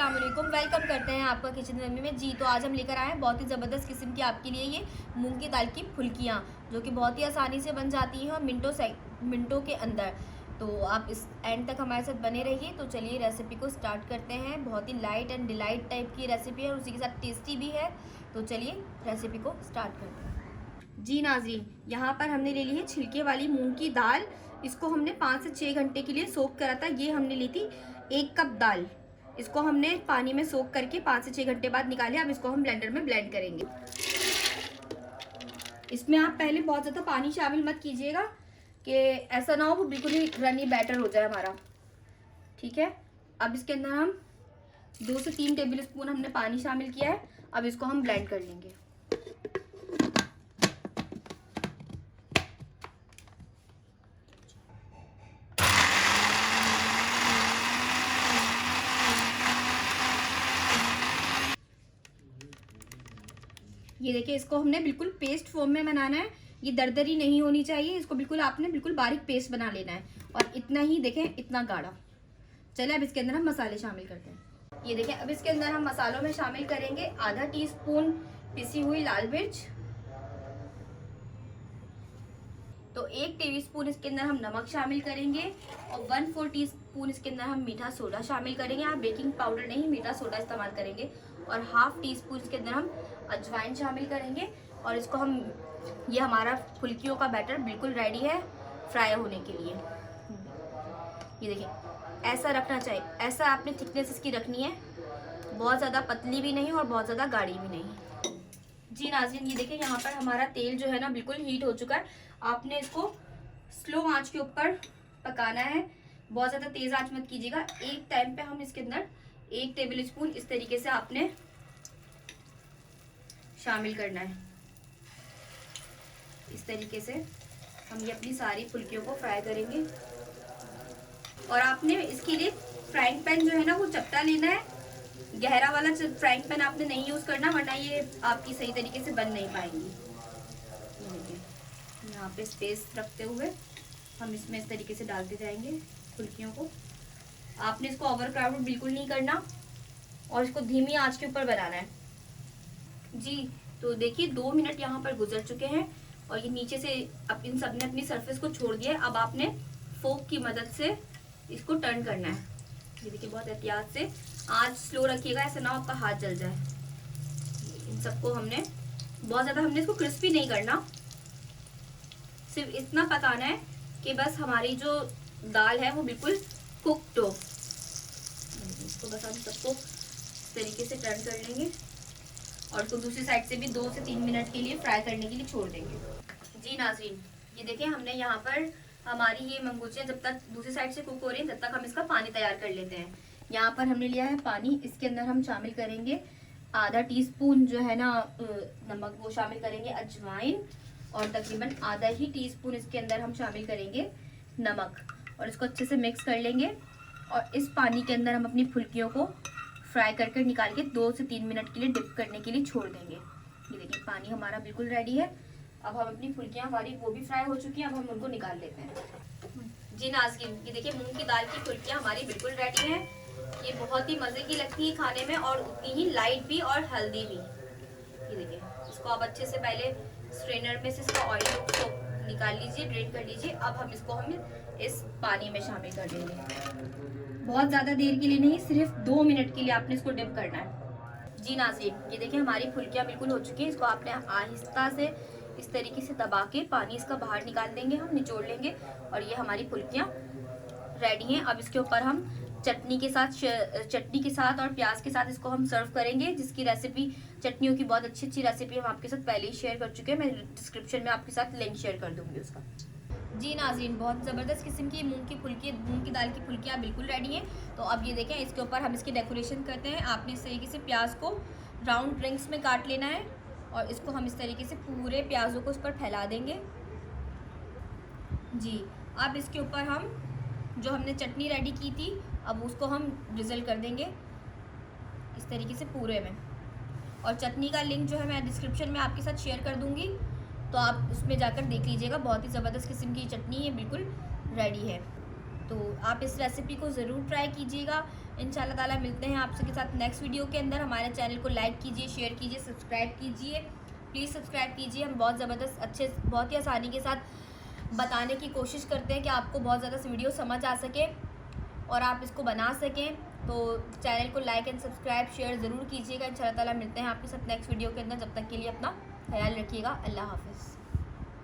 अस्सलाम वालेकुम। वेलकम करते हैं आपका किचन रमी में। जी तो आज हम लेकर आए हैं बहुत ही ज़बरदस्त किस्म की आपके लिए ये मूंग की दाल की फुल्कियाँ, जो कि बहुत ही आसानी से बन जाती हैं और मिनटों के अंदर। तो आप इस एंड तक हमारे साथ बने रहिए। तो चलिए रेसिपी को स्टार्ट करते हैं। बहुत ही लाइट एंड डिलाइट टाइप की रेसिपी है और उसी के साथ टेस्टी भी है। तो चलिए रेसिपी को स्टार्ट करते हैं। जी नाज़रीन, यहाँ पर हमने ले ली है छिलके वाली मूंग की दाल। इसको हमने 5 से 6 घंटे के लिए सोक करा था। ये हमने ली थी 1 कप दाल। इसको हमने पानी में सोक करके 5 से 6 घंटे बाद निकाले। अब इसको हम ब्लेंडर में ब्लेंड करेंगे। इसमें आप पहले बहुत ज़्यादा पानी शामिल मत कीजिएगा कि ऐसा ना हो वो बिल्कुल ही रनी बैटर हो जाए हमारा। ठीक है, अब इसके अंदर हम 2 से 3 टेबल स्पून हमने पानी शामिल किया है। अब इसको हम ब्लेंड कर लेंगे। ये देखिए, इसको हमने बिल्कुल पेस्ट फॉर्म में बनाना है। ये दरदरी नहीं होनी चाहिए। इसको बिल्कुल आपने बिल्कुल बारीक पेस्ट बना लेना है और इतना ही देखें, इतना गाढ़ा। चलिए अब इसके अंदर हम मसाले शामिल करते हैं। ये देखें, अब इसके अंदर हम मसालों में शामिल करेंगे आधा टीस्पून पिसी हुई लाल मिर्च, तो 1 टीस्पून इसके अंदर हम नमक शामिल करेंगे और 1/4 टीस्पून इसके अंदर हम मीठा सोडा शामिल करेंगे। आप बेकिंग पाउडर नहीं, मीठा सोडा इस्तेमाल करेंगे। और 1/2 टीस्पून इसके अंदर हम अजवाइन शामिल करेंगे। और इसको हम, ये हमारा फुल्कियों का बैटर बिल्कुल रेडी है फ्राई होने के लिए। ये देखिए, ऐसा रखना चाहिए। ऐसा आपने थिकनेस इसकी रखनी है, बहुत ज़्यादा पतली भी नहीं और बहुत ज़्यादा गाढ़ी भी नहीं। जी नाज़रीन, ये देखिए, यहाँ पर हमारा तेल जो है ना बिल्कुल हीट हो चुका है। आपने इसको स्लो आंच के ऊपर पकाना है, बहुत ज़्यादा तेज़ आंच मत कीजिएगा। एक टाइम पे हम इसके अंदर 1 टेबल स्पून इस तरीके से आपने शामिल करना है। इस तरीके से हम ये अपनी सारी फुल्कियों को फ्राई करेंगे। और आपने इसके लिए फ्राइंग पैन जो है ना वो चपटा लेना है। गहरा वाला फ्राइंग पैन आपने नहीं यूज़ करना, वरना ये आपकी सही तरीके से बन नहीं पाएंगी। यहाँ पे स्पेस रखते हुए हम इसमें इस तरीके से डालते जाएंगे फुल्कियों को। आपने इसको ओवर क्राउडेड बिल्कुल नहीं करना और इसको धीमी आंच के ऊपर बनाना है। जी तो देखिए, 2 मिनट यहाँ पर गुजर चुके हैं और ये नीचे से अब इन सब ने अपनी सरफेस को छोड़ दिया है। अब आपने फोक की मदद से इसको टर्न करना है। ये देखिए, बहुत एहतियात से आंच स्लो रखिएगा, ऐसा ना आपका हाथ जल जाए। इन सबको हमने बहुत ज़्यादा हमने इसको क्रिस्पी नहीं करना, सिर्फ इतना पकाना है कि बस हमारी जो दाल है वो बिल्कुल कुक्ड हो। इसको बस हम सबको इस तरीके से टर्न कर लेंगे और इसको दूसरी साइड से भी 2 से 3 मिनट के लिए फ्राई करने के लिए छोड़ देंगे। जी नाज़रीन, ये देखिए, हमने यहाँ पर हमारी ये मंगूचियाँ जब तक दूसरी साइड से कुक हो रही हैं तब तक हम इसका पानी तैयार कर लेते हैं। यहाँ पर हमने लिया है पानी। इसके अंदर हम शामिल करेंगे आधा टीस्पून जो है ना नमक, वो शामिल करेंगे अजवाइन, और तकरीबन आधा ही टीस्पून इसके अंदर हम शामिल करेंगे नमक। और इसको अच्छे से मिक्स कर लेंगे और इस पानी के अंदर हम अपनी फुल्कियों को फ्राई करके निकाल के 2 से 3 मिनट के लिए डिप करने के लिए छोड़ देंगे। ये देखिए, पानी हमारा बिल्कुल रेडी है। अब हम अपनी फुल्कियाँ हमारी वो भी फ्राई हो चुकी हैं। अब हम उनको निकाल लेते हैं। जी नाज़रीन, ये देखिए, मूंग की दाल की फुल्कियाँ हमारी बिल्कुल रेडी हैं। ये बहुत ही मज़े की लगती है खाने में और उतनी ही लाइट भी और हेल्दी भी। ये देखिए, इसको आप अच्छे से पहले स्ट्रेनर में से इसका ऑयल को निकाल लीजिए, ड्रेन कर लीजिए। अब हम इसको इस पानी में शामिल कर देंगे। बहुत ज़्यादा देर के लिए नहीं, सिर्फ 2 मिनट के लिए आपने इसको डिप करना है। जी नाज़रीन, ये देखिए, हमारी फुल्कियाँ बिल्कुल हो चुकी हैं। इसको आपने आहिस्ता से इस तरीके से दबा के पानी इसका बाहर निकाल देंगे, हम निचोड़ लेंगे और ये हमारी फुल्कियाँ रेडी हैं। अब इसके ऊपर हम चटनी के साथ और प्याज के साथ इसको हम सर्व करेंगे, जिसकी रेसिपी, चटनियों की बहुत अच्छी रेसिपी हम आपके साथ पहले ही शेयर कर चुके हैं। मैं डिस्क्रिप्शन में आपके साथ लिंक शेयर कर दूंगी उसका। जी नाज़रीन, बहुत ज़बरदस्त किस्म की मूंग की दाल की फुल्कियाँ बिल्कुल रेडी हैं। तो अब ये देखें, इसके ऊपर हम इसकी डेकोरेशन करते हैं। आपने इस तरीके से प्याज को राउंड रिंग्स में काट लेना है और इसको हम इस तरीके से पूरे प्याज़ों को उस पर फैला देंगे। जी, अब इसके ऊपर हम जो हमने चटनी रेडी की थी, अब उसको हम ड्रिजल कर देंगे इस तरीके से पूरे में। और चटनी का लिंक जो है मैं डिस्क्रिप्शन में आपके साथ शेयर कर दूंगी, तो आप उसमें जाकर देख लीजिएगा। बहुत ही ज़बरदस्त किस्म की चटनी ये बिल्कुल रेडी है। तो आप इस रेसिपी को ज़रूर ट्राई कीजिएगा। इंशाल्लाह ताला मिलते हैं आपसे के साथ नेक्स्ट वीडियो के अंदर। हमारे चैनल को लाइक कीजिए, शेयर कीजिए, सब्सक्राइब कीजिए, प्लीज़ सब्सक्राइब कीजिए। हम बहुत ज़बरदस्त अच्छे बहुत ही आसानी के साथ बताने की कोशिश करते हैं कि आपको बहुत ज़्यादा वीडियो समझ आ सके और आप इसको बना सकें। तो चैनल को लाइक एंड सब्सक्राइब शेयर ज़रूर कीजिएगा। इंशाल्लाह ताला मिलते हैं आपके साथ नेक्स्ट वीडियो के अंदर। जब तक के लिए अपना ख्याल रखिएगा। अल्लाह हाफ़िज़।